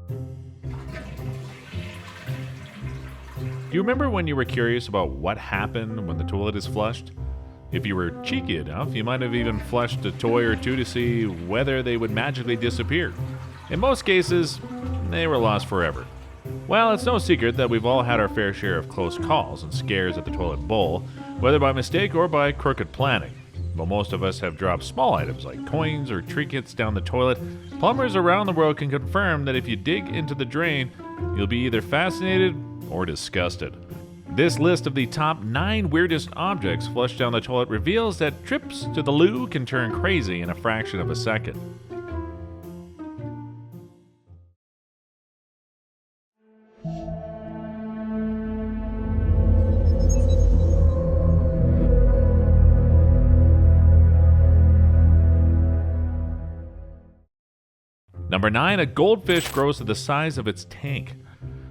Do you remember when you were curious about what happened when the toilet is flushed? If you were cheeky enough, you might have even flushed a toy or two to see whether they would magically disappear. In most cases, they were lost forever. Well, it's no secret that we've all had our fair share of close calls and scares at the toilet bowl, whether by mistake or by crooked planning. While most of us have dropped small items like coins or trinkets down the toilet, plumbers around the world can confirm that if you dig into the drain, you'll be either fascinated or disgusted. This list of the top 9 weirdest objects flushed down the toilet reveals that trips to the loo can turn crazy in a fraction of a second. Number 9, a goldfish grows to the size of its tank.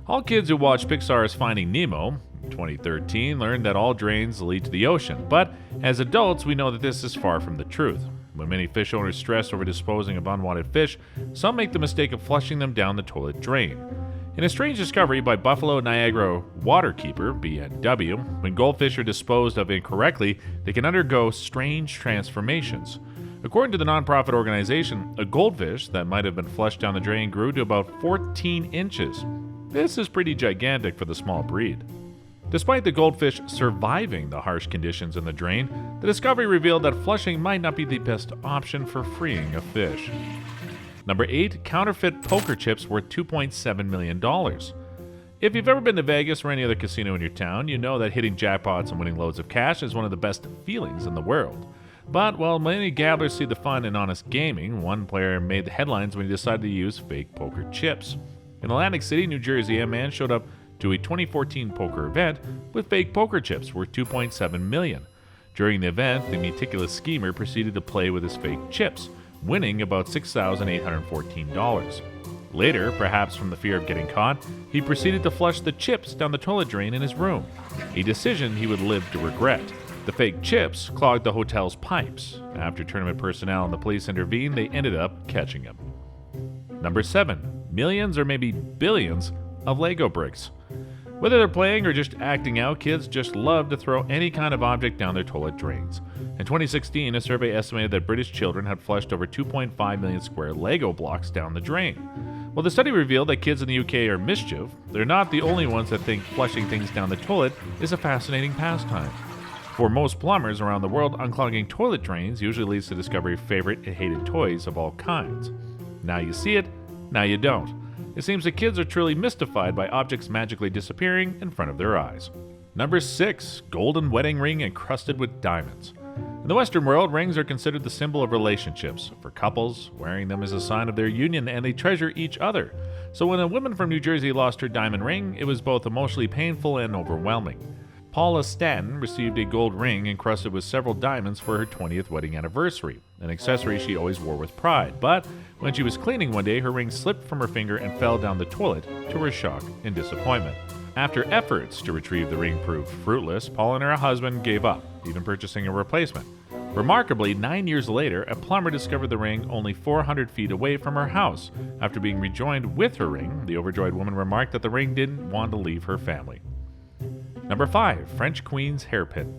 All kids who watched Pixar's Finding Nemo in 2013 learned that all drains lead to the ocean, but as adults we know that this is far from the truth. When many fish owners stress over disposing of unwanted fish, some make the mistake of flushing them down the toilet drain. In a strange discovery by Buffalo Niagara Waterkeeper (BNW), when goldfish are disposed of incorrectly, they can undergo strange transformations. According to the nonprofit organization, a goldfish that might have been flushed down the drain grew to about 14 inches. This is pretty gigantic for the small breed. Despite the goldfish surviving the harsh conditions in the drain, the discovery revealed that flushing might not be the best option for freeing a fish. Number 8, counterfeit poker chips worth $2.7 million. If you've ever been to Vegas or any other casino in your town, you know that hitting jackpots and winning loads of cash is one of the best feelings in the world. But while many gamblers see the fun in honest gaming, one player made the headlines when he decided to use fake poker chips. In Atlantic City, New Jersey, a man showed up to a 2014 poker event with fake poker chips worth $2.7 million. During the event, the meticulous schemer proceeded to play with his fake chips, winning about $6,814. Later, perhaps from the fear of getting caught, he proceeded to flush the chips down the toilet drain in his room, a decision he would live to regret. The fake chips clogged the hotel's pipes. After tournament personnel and the police intervened, they ended up catching him. Number 7. Millions or maybe billions of Lego bricks. Whether they're playing or just acting out, kids just love to throw any kind of object down their toilet drains. In 2016, a survey estimated that British children had flushed over 2.5 million square Lego blocks down the drain. While the study revealed that kids in the UK are mischief, they're not the only ones that think flushing things down the toilet is a fascinating pastime. For most plumbers around the world, unclogging toilet drains usually leads to the discovery of favorite and hated toys of all kinds. Now you see it, now you don't. It seems that kids are truly mystified by objects magically disappearing in front of their eyes. Number 6. Golden wedding ring encrusted with diamonds. In the Western world, rings are considered the symbol of relationships. For couples, wearing them is a sign of their union and they treasure each other. So when a woman from New Jersey lost her diamond ring, it was both emotionally painful and overwhelming. Paula Stanton received a gold ring encrusted with several diamonds for her 20th wedding anniversary, an accessory she always wore with pride. But when she was cleaning one day, her ring slipped from her finger and fell down the toilet, to her shock and disappointment. After efforts to retrieve the ring proved fruitless, Paula and her husband gave up, even purchasing a replacement. Remarkably, 9 years later, a plumber discovered the ring only 400 feet away from her house. After being rejoined with her ring, the overjoyed woman remarked that the ring didn't want to leave her family. Number 5. French Queen's Hairpin.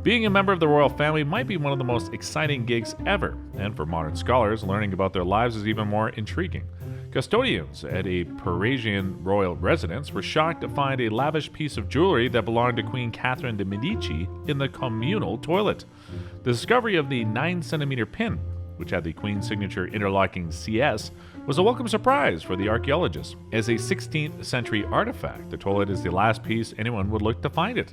Being a member of the royal family might be one of the most exciting gigs ever, and for modern scholars, learning about their lives is even more intriguing. Custodians at a Parisian royal residence were shocked to find a lavish piece of jewelry that belonged to Queen Catherine de' Medici in the communal toilet. The discovery of the 9-centimeter pin, which had the Queen's signature interlocking CS, was a welcome surprise for the archaeologists. As a 16th century artifact, the toilet is the last piece anyone would look to find it.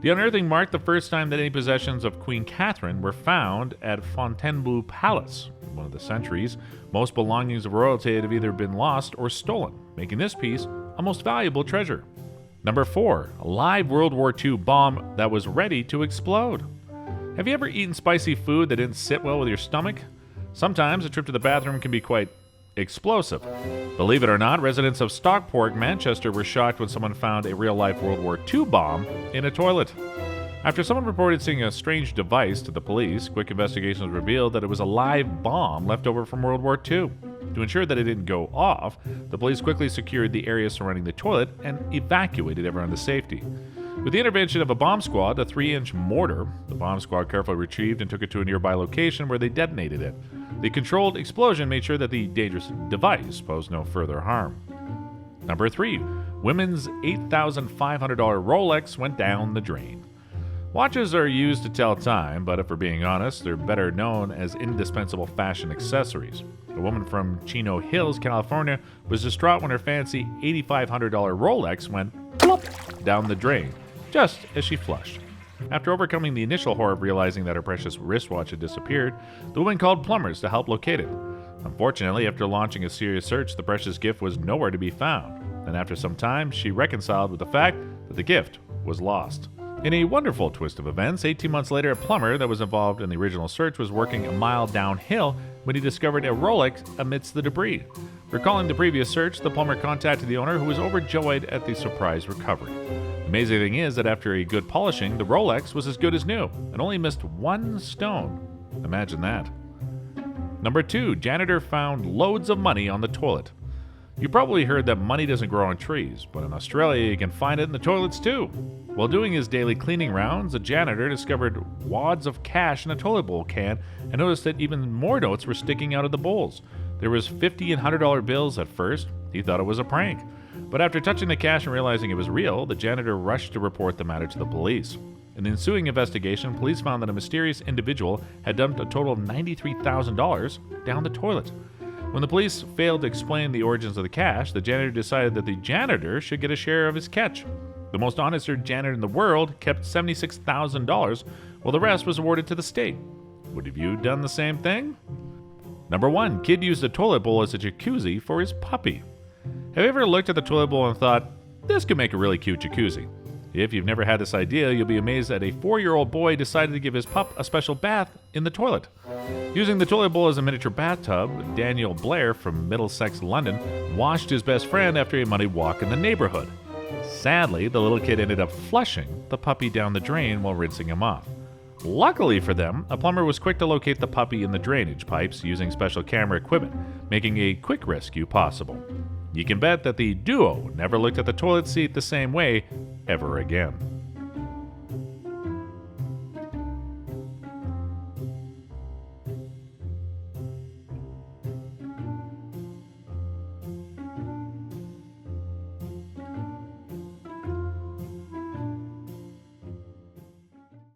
The unearthing marked the first time that any possessions of Queen Catherine were found at Fontainebleau Palace. In one of the centuries, most belongings of royalty had either been lost or stolen, making this piece a most valuable treasure. Number 4. A live World War II bomb that was ready to explode. Have you ever eaten spicy food that didn't sit well with your stomach? Sometimes a trip to the bathroom can be quite explosive. Believe it or not, residents of Stockport, Manchester were shocked when someone found a real-life World War II bomb in a toilet. After someone reported seeing a strange device to the police, quick investigations revealed that it was a live bomb left over from World War II. To ensure that it didn't go off, the police quickly secured the area surrounding the toilet and evacuated everyone to safety. With the intervention of a bomb squad, a 3-inch mortar, the bomb squad carefully retrieved and took it to a nearby location where they detonated it. The controlled explosion made sure that the dangerous device posed no further harm. Number 3. Women's $8,500 Rolex went down the drain. Watches are used to tell time, but if we're being honest, they're better known as indispensable fashion accessories. A woman from Chino Hills, California, was distraught when her fancy $8,500 Rolex went plop down the drain, just as she flushed. After overcoming the initial horror of realizing that her precious wristwatch had disappeared, the woman called plumbers to help locate it. Unfortunately, after launching a serious search, the precious gift was nowhere to be found, and after some time, she reconciled with the fact that the gift was lost. In a wonderful twist of events, 18 months later, a plumber that was involved in the original search was working a mile downhill when he discovered a Rolex amidst the debris. Recalling the previous search, the plumber contacted the owner, who was overjoyed at the surprise recovery. The amazing thing is that after a good polishing, the Rolex was as good as new and only missed one stone. Imagine that. Number 2, janitor found loads of money on the toilet. You probably heard that money doesn't grow on trees, but in Australia you can find it in the toilets too. While doing his daily cleaning rounds, a janitor discovered wads of cash in a toilet bowl can and noticed that even more notes were sticking out of the bowls. There was $50 and $100 bills at first. He thought it was a prank. But after touching the cash and realizing it was real, the janitor rushed to report the matter to the police. In the ensuing investigation, police found that a mysterious individual had dumped a total of $93,000 down the toilet. When the police failed to explain the origins of the cash, the janitor decided that the janitor should get a share of his catch. The most honest janitor in the world kept $76,000, while the rest was awarded to the state. Would have you done the same thing? Number 1, kid used a toilet bowl as a jacuzzi for his puppy. Have you ever looked at the toilet bowl and thought, this could make a really cute jacuzzi? If you've never had this idea, you'll be amazed that a 4-year-old boy decided to give his pup a special bath in the toilet. Using the toilet bowl as a miniature bathtub, Daniel Blair from Middlesex, London, washed his best friend after a muddy walk in the neighborhood. Sadly, the little kid ended up flushing the puppy down the drain while rinsing him off. Luckily for them, a plumber was quick to locate the puppy in the drainage pipes using special camera equipment, making a quick rescue possible. You can bet that the duo never looked at the toilet seat the same way ever again.